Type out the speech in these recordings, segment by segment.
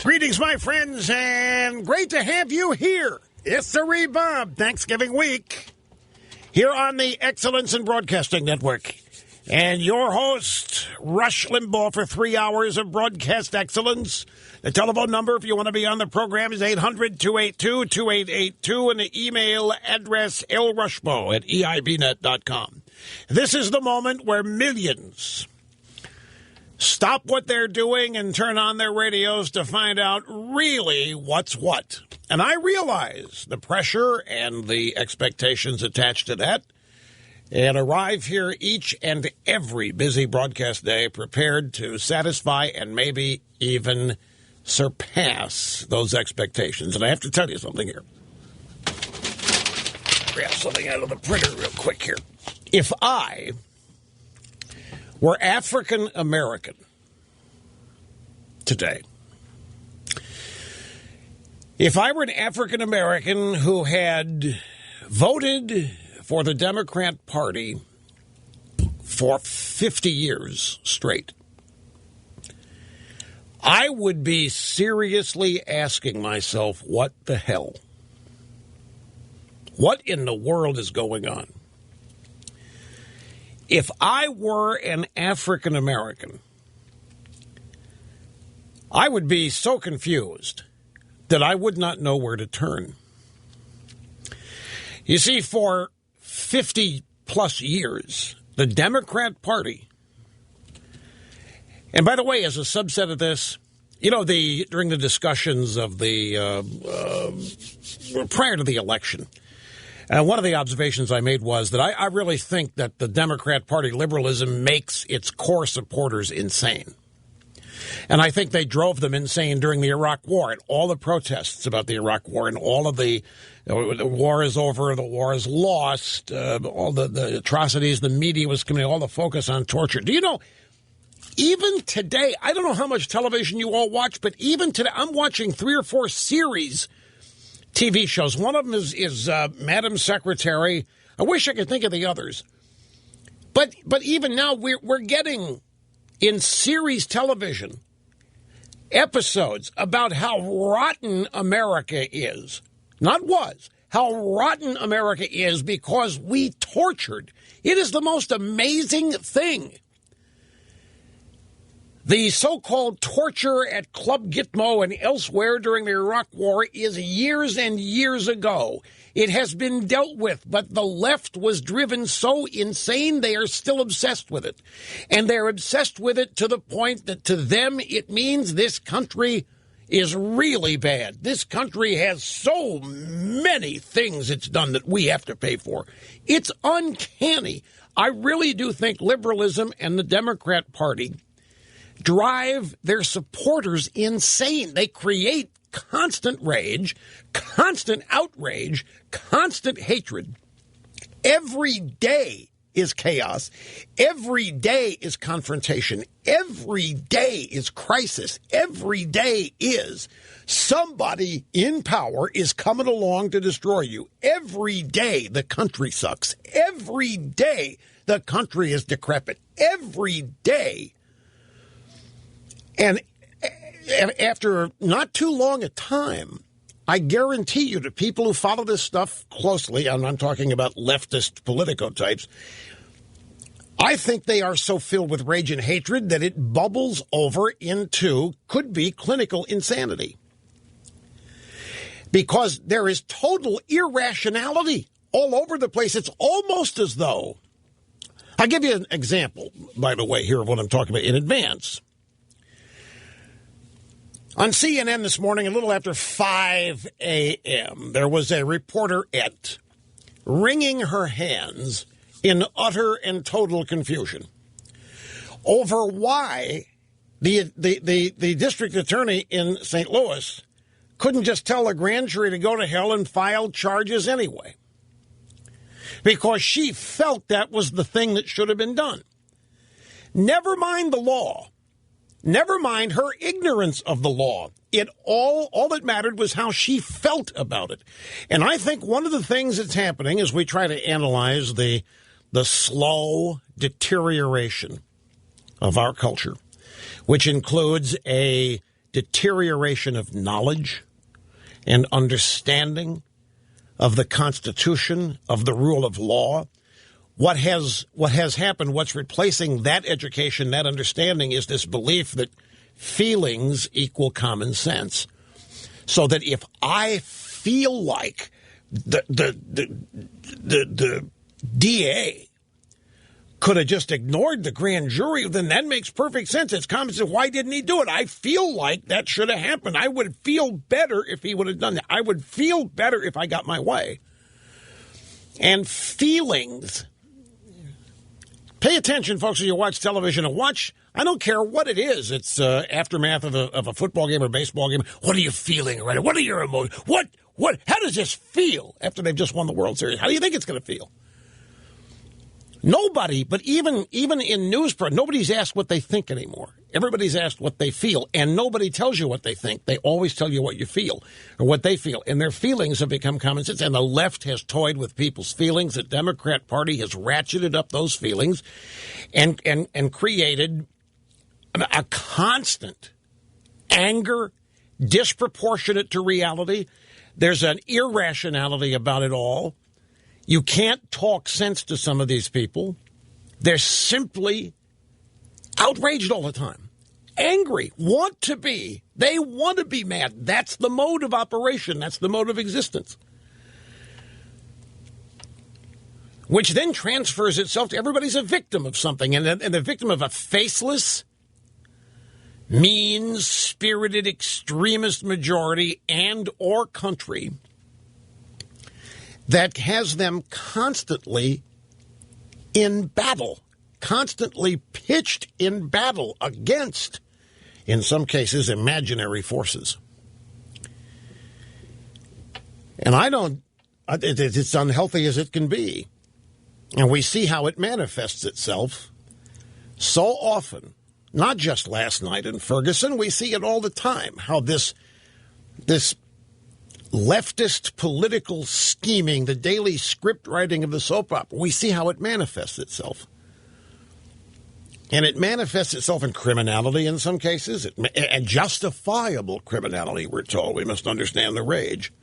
next. Greetings, my friends, and great to have you here. It's the Bob Thanksgiving week here on the Excellence in Broadcasting Network. And your host, Rush Limbaugh, for 3 hours of broadcast excellence. The telephone number, if you want to be on the program, is 800-282-2882, and the email address, lrushbo@eibnet.com. This is the moment where millions stop what they're doing and turn on their radios to find out really what's what. And I realize the pressure and the expectations attached to that, and arrive here each and every busy broadcast day prepared to satisfy and maybe even surpass those expectations. And I have to tell you something here. Grab something out of the printer real quick here. If I were African American today, if I were an African American who had voted for the Democrat Party for 50 years straight, I would be seriously asking myself, what the hell? What in the world is going on? If I were an African American, I would be so confused that I would not know where to turn. You see, for 50-plus years, the Democrat Party, and by the way, as a subset of this, you know, during the discussions of the prior to the election, one of the observations I made was that I really think that the Democrat Party liberalism makes its core supporters insane. And I think they drove them insane during the Iraq War and all the protests about the Iraq War and all of the war is over, the war is lost, all the atrocities the media was committing, all the focus on torture. Do you know, even today, I don't know how much television you all watch, but even today, I'm watching 3 or 4 series, TV shows. One of them is Madam Secretary. I wish I could think of the others. But even now, we're getting in series television episodes about how rotten America is. Not was. How rotten America is because we tortured. It is the most amazing thing. The so-called torture at Club Gitmo and elsewhere during the Iraq War is years and years ago. It has been dealt with, but the left was driven so insane they are still obsessed with it. And they're obsessed with it to the point that to them it means this country is really bad. This country has so many things it's done that we have to pay for. It's uncanny. I really do think liberalism and the Democrat Party drive their supporters insane. They create constant rage, constant outrage, constant hatred. Every day is chaos. Every day is confrontation. Every day is crisis. Every day is somebody in power is coming along to destroy you. Every day the country sucks. Every day the country is decrepit. Every day. And after not too long a time, I guarantee you to people who follow this stuff closely, and I'm talking about leftist politico types, I think they are so filled with rage and hatred that it bubbles over into, could be, clinical insanity. Because there is total irrationality all over the place. It's almost as though, I'll give you an example, by the way, here of what I'm talking about in advance. On CNN this morning, a little after 5 a.m., there was a reporterette wringing her hands in utter and total confusion over why the district attorney in St. Louis couldn't just tell a grand jury to go to hell and file charges anyway, because she felt that was the thing that should have been done. Never mind the law. Never mind her ignorance of the law. All that mattered was how she felt about it. And I think one of the things that's happening as we try to analyze the slow deterioration of our culture, which includes a deterioration of knowledge and understanding of the Constitution, of the rule of law. What has happened, what's replacing that education, that understanding, is this belief that feelings equal common sense. So that if I feel like the DA could have just ignored the grand jury, then that makes perfect sense. It's common sense. Why didn't he do it? I feel like that should have happened. I would feel better if he would have done that. I would feel better if I got my way. And feelings. Pay attention, folks, when you watch television, and watch, I don't care what it is. It's aftermath of a football game or baseball game. What are you feeling right now? What are your emotions? How does this feel after they've just won the World Series? How do you think it's going to feel? Nobody, but even in news, nobody's asked what they think anymore. Everybody's asked what they feel, and nobody tells you what they think. They always tell you what you feel or what they feel, and their feelings have become common sense, and the left has toyed with people's feelings. The Democrat Party has ratcheted up those feelings and created a constant anger, disproportionate to reality. There's an irrationality about it all. You can't talk sense to some of these people. They're simply outraged all the time, angry, they want to be mad. That's the mode of operation. That's the mode of existence, which then transfers itself to everybody's a victim of something, and the victim of a faceless, mean-spirited extremist majority and or country that has them constantly in battle, constantly pitched in battle against, in some cases, imaginary forces. And it's unhealthy as it can be. And we see how it manifests itself so often, not just last night in Ferguson. We see it all the time, how this leftist political scheming, the daily script writing of the soap opera, we see how it manifests itself. And it manifests itself in criminality in some cases, and justifiable criminality, we're told. We must understand the rage.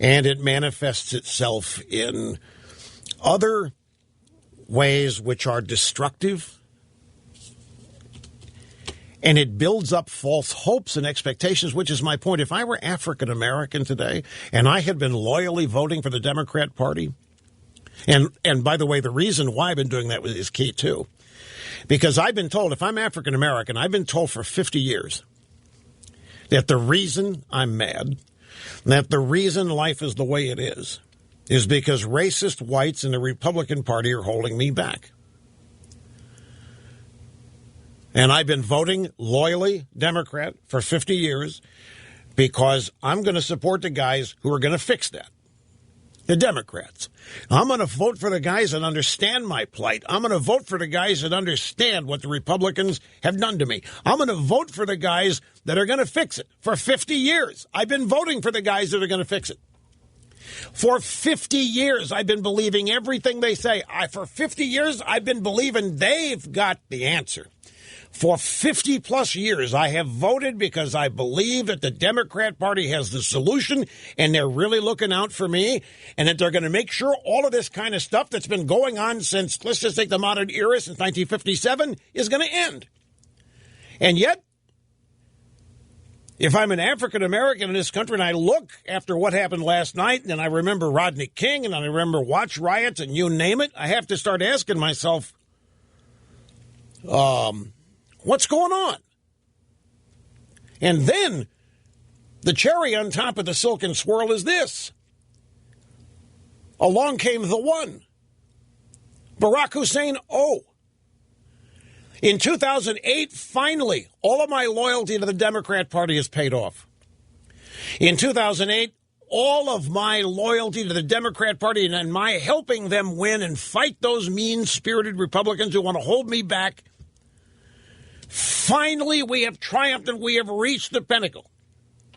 And it manifests itself in other ways which are destructive. And it builds up false hopes and expectations, which is my point. If I were African American today and I had been loyally voting for the Democrat Party, and by the way, the reason why I've been doing that is key too, because I've been told, if I'm African American, I've been told for 50 years that the reason I'm mad, that the reason life is the way it is because racist whites in the Republican Party are holding me back. And I've been voting loyally Democrat for 50 years because I'm going to support the guys who are going to fix that, the Democrats. I'm going to vote for the guys that understand my plight. I'm going to vote for the guys that understand what the Republicans have done to me. I'm going to vote for the guys that are going to fix it. For 50 years, I've been voting for the guys that are going to fix it. For 50 years, I've been believing everything they say. For 50 years, I've been believing they've got the answer. For 50 plus years, I have voted because I believe that the Democrat Party has the solution and they're really looking out for me and that they're going to make sure all of this kind of stuff that's been going on since, let's just take the modern era, since 1957, is going to end. And yet, if I'm an African American in this country and I look after what happened last night and I remember Rodney King and I remember watch riots and you name it, I have to start asking myself, what's going on? And then the cherry on top of the silken swirl is this. Along came the one. Barack Hussein O. In 2008, finally, all of my loyalty to the Democrat Party is paid off. In 2008, all of my loyalty to the Democrat Party and my helping them win and fight those mean-spirited Republicans who want to hold me back. Finally, we have triumphed and we have reached the pinnacle.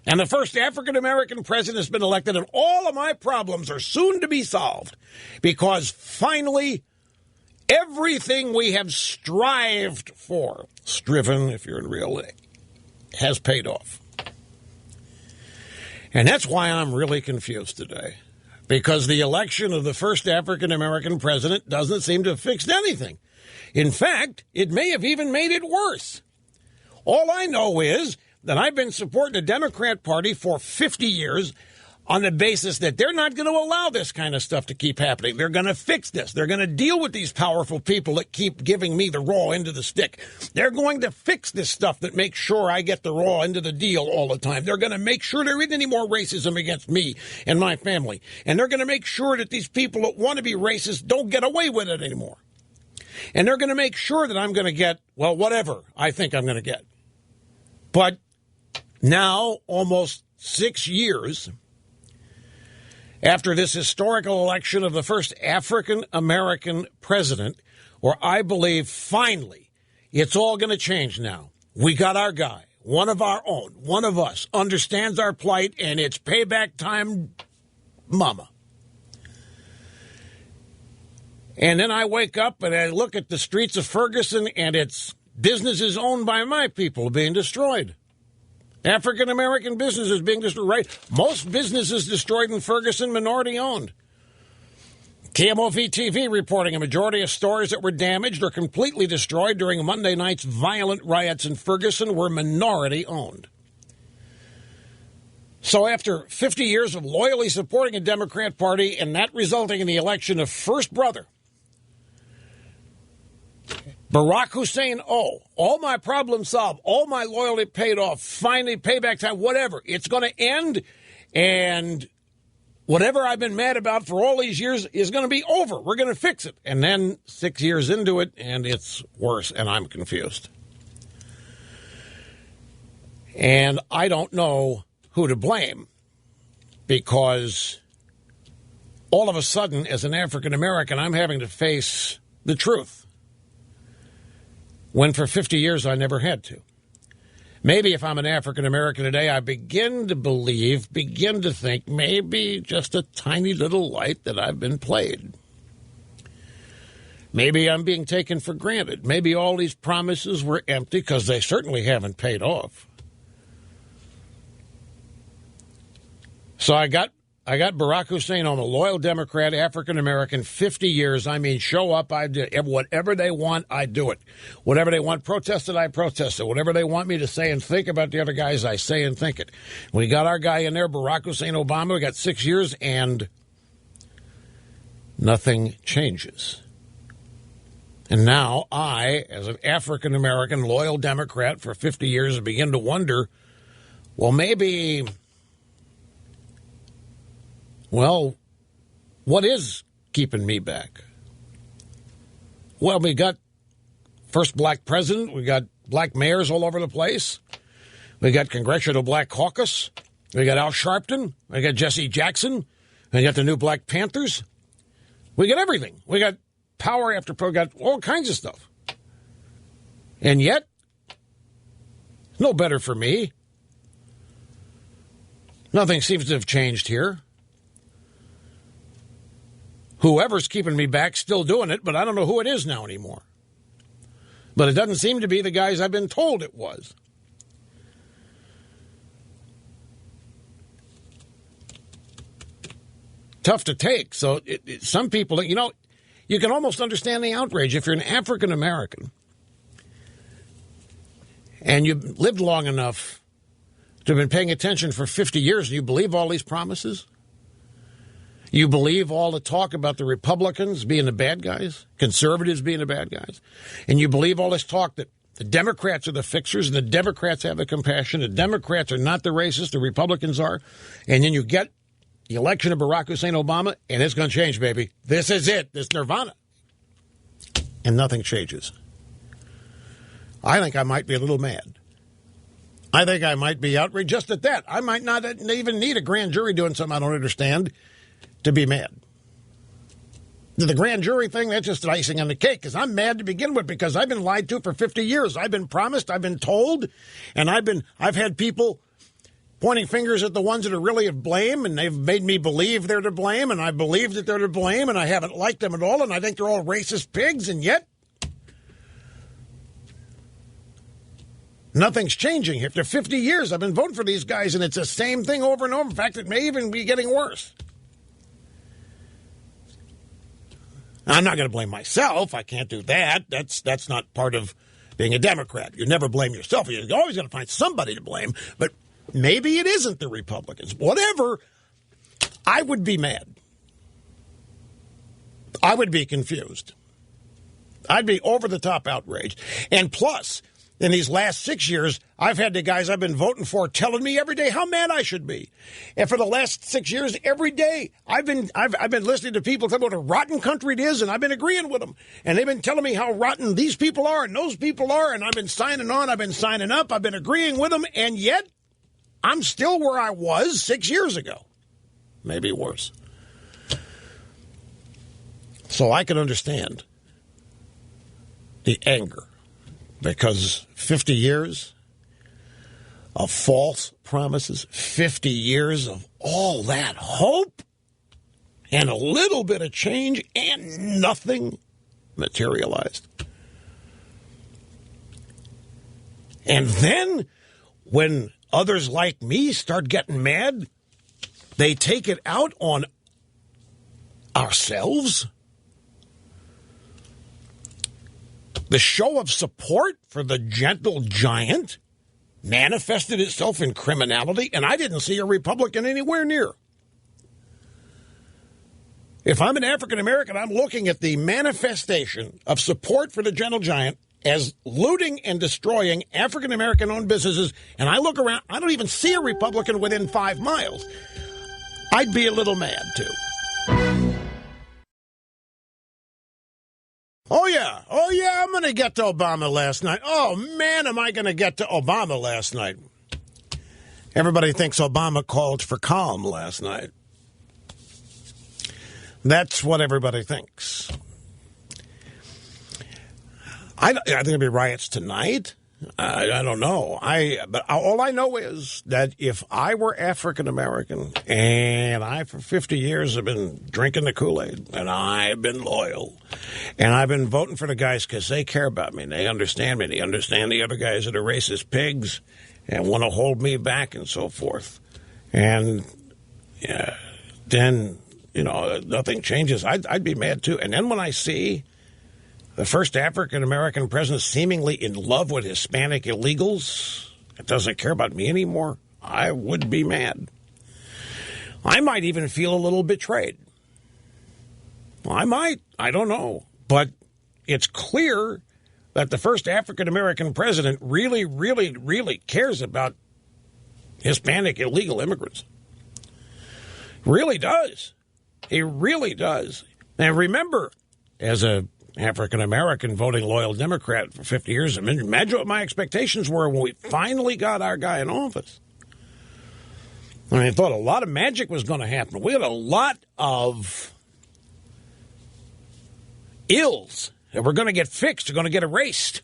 And the first African-American president has been elected, and all of my problems are soon to be solved because finally everything we have strived for, striven if you're in real has paid off. And that's why I'm really confused today. Because the election of the first African-American president doesn't seem to have fixed anything. In fact, it may have even made it worse. All I know is that I've been supporting the Democrat Party for 50 years on the basis that they're not going to allow this kind of stuff to keep happening. They're going to fix this. They're going to deal with these powerful people that keep giving me the raw end of the stick. They're going to fix this stuff that makes sure I get the raw end of the deal all the time. They're going to make sure there isn't any more racism against me and my family. And they're going to make sure that these people that want to be racist don't get away with it anymore. And they're going to make sure that I'm going to get, well, whatever I think I'm going to get. But now, almost 6 years after this historical election of the first African-American president, where I believe finally it's all going to change now. We got our guy, one of our own, one of us, understands our plight, and it's payback time, mama. And then I wake up and I look at the streets of Ferguson, and it's businesses owned by my people being destroyed. African-American businesses being destroyed, right? Most businesses destroyed in Ferguson, minority-owned. KMOV-TV reporting a majority of stores that were damaged or completely destroyed during Monday night's violent riots in Ferguson were minority-owned. So after 50 years of loyally supporting a Democrat Party and that resulting in the election of first brother, Barack Hussein, all my problems solved, all my loyalty paid off, finally payback time, whatever. It's going to end, and whatever I've been mad about for all these years is going to be over. We're going to fix it. And then 6 years into it, and it's worse, and I'm confused. And I don't know who to blame, because all of a sudden, as an African American, I'm having to face the truth, when for 50 years I never had to. Maybe if I'm an African American today, I begin to believe, begin to think, maybe just a tiny little light that I've been played. Maybe I'm being taken for granted. Maybe all these promises were empty, because they certainly haven't paid off. So I got Barack Hussein on a loyal Democrat, African-American, 50 years. I mean, show up, I do. Whatever they want, I do it. Whatever they want protested, I protest it. Whatever they want me to say and think about the other guys, I say and think it. We got our guy in there, Barack Hussein Obama. We got 6 years, and nothing changes. And now I, as an African-American, loyal Democrat for 50 years, begin to wonder, well, maybe... Well, what is keeping me back? Well, we got first black president. We got black mayors all over the place. We got Congressional Black Caucus. We got Al Sharpton. We got Jesse Jackson. We got the new Black Panthers. We got everything. We got power after power. We got all kinds of stuff. And yet, no better for me. Nothing seems to have changed here. Whoever's keeping me back still doing it, but I don't know who it is now anymore. But it doesn't seem to be the guys I've been told it was. Tough to take. So some people, you know, you can almost understand the outrage. If you're an African American and you've lived long enough to have been paying attention for 50 years, and you believe all these promises? You believe all the talk about the Republicans being the bad guys, conservatives being the bad guys, and you believe all this talk that the Democrats are the fixers and the Democrats have the compassion, the Democrats are not the racists, the Republicans are, and then you get the election of Barack Hussein Obama, and it's going to change, baby. This is it. This nirvana. And nothing changes. I think I might be a little mad. I think I might be outraged just at that. I might not even need a grand jury doing something I don't understand to be mad. The grand jury thing, that's just icing on the cake, because I'm mad to begin with, because I've been lied to for 50 years. I've been promised, I've been told, and I've had people pointing fingers at the ones that are really to blame, and they've made me believe they're to blame, and I believe that they're to blame, and I haven't liked them at all, and I think they're all racist pigs, and yet Nothing's changing. After 50 years, I've been voting for these guys, and it's the same thing over and over. In fact, it may even be getting worse. I'm not going to blame myself. I can't do that. That's not part of being a Democrat. You never blame yourself. You're always going to find somebody to blame. But maybe it isn't the Republicans. Whatever, I would be mad. I would be confused. I'd be over-the-top outraged. And plus, in these last 6 years, I've had the guys I've been voting for telling me every day how mad I should be. And for the last 6 years, every day, I've been listening to people tell me what a rotten country it is, and I've been agreeing with them. And they've been telling me how rotten these people are and those people are, and I've been signing on, I've been signing up, I've been agreeing with them, and yet I'm still where I was 6 years ago. Maybe worse. So I can understand the anger. Because 50 years of false promises, 50 years of all that hope, and a little bit of change, and nothing materialized. And then, when others like me start getting mad, they take it out on ourselves. The show of support for the gentle giant manifested itself in criminality, and I didn't see a Republican anywhere near. If I'm an African American, I'm looking at the manifestation of support for the gentle giant as looting and destroying African American owned businesses, and I look around, I don't even see a Republican within 5 miles. I'd be a little mad, too. Oh, yeah, I'm going to get to Obama last night. Oh, man, am I going to get to Obama last night. Everybody thinks Obama called for calm last night. That's what everybody thinks. I think there'll be riots tonight. I don't know. But all I know is that if I were African American and I, for 50 years, have been drinking the Kool-Aid and I've been loyal and I've been voting for the guys because they care about me and they understand me. They understand the other guys that are racist pigs and want to hold me back and so forth. And then, nothing changes. I'd be mad, too. And then when I see the first African-American president seemingly in love with Hispanic illegals, that doesn't care about me anymore, I would be mad. I might even feel a little betrayed. I might. I don't know. But it's clear that the first African-American president really, really, really cares about Hispanic illegal immigrants. Really does. He really does. And remember, as a African-American voting loyal Democrat for 50 years, imagine what my expectations were when we finally got our guy in office. I thought a lot of magic was going to happen. We had a lot of ills that were going to get fixed, are going to get erased.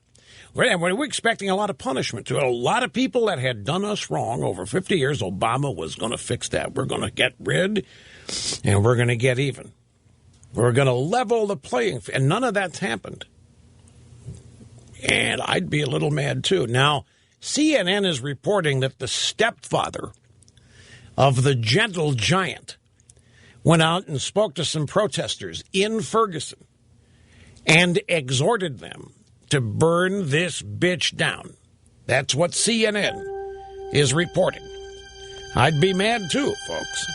We're expecting a lot of punishment. To a lot of people that had done us wrong over 50 years, Obama was going to fix that. We're going to get rid, and we're going to get even. We're going to level the playing field, and none of that's happened. And I'd be a little mad, too. Now, CNN is reporting that the stepfather of the gentle giant went out and spoke to some protesters in Ferguson and exhorted them to burn this bitch down. That's what CNN is reporting. I'd be mad, too, folks.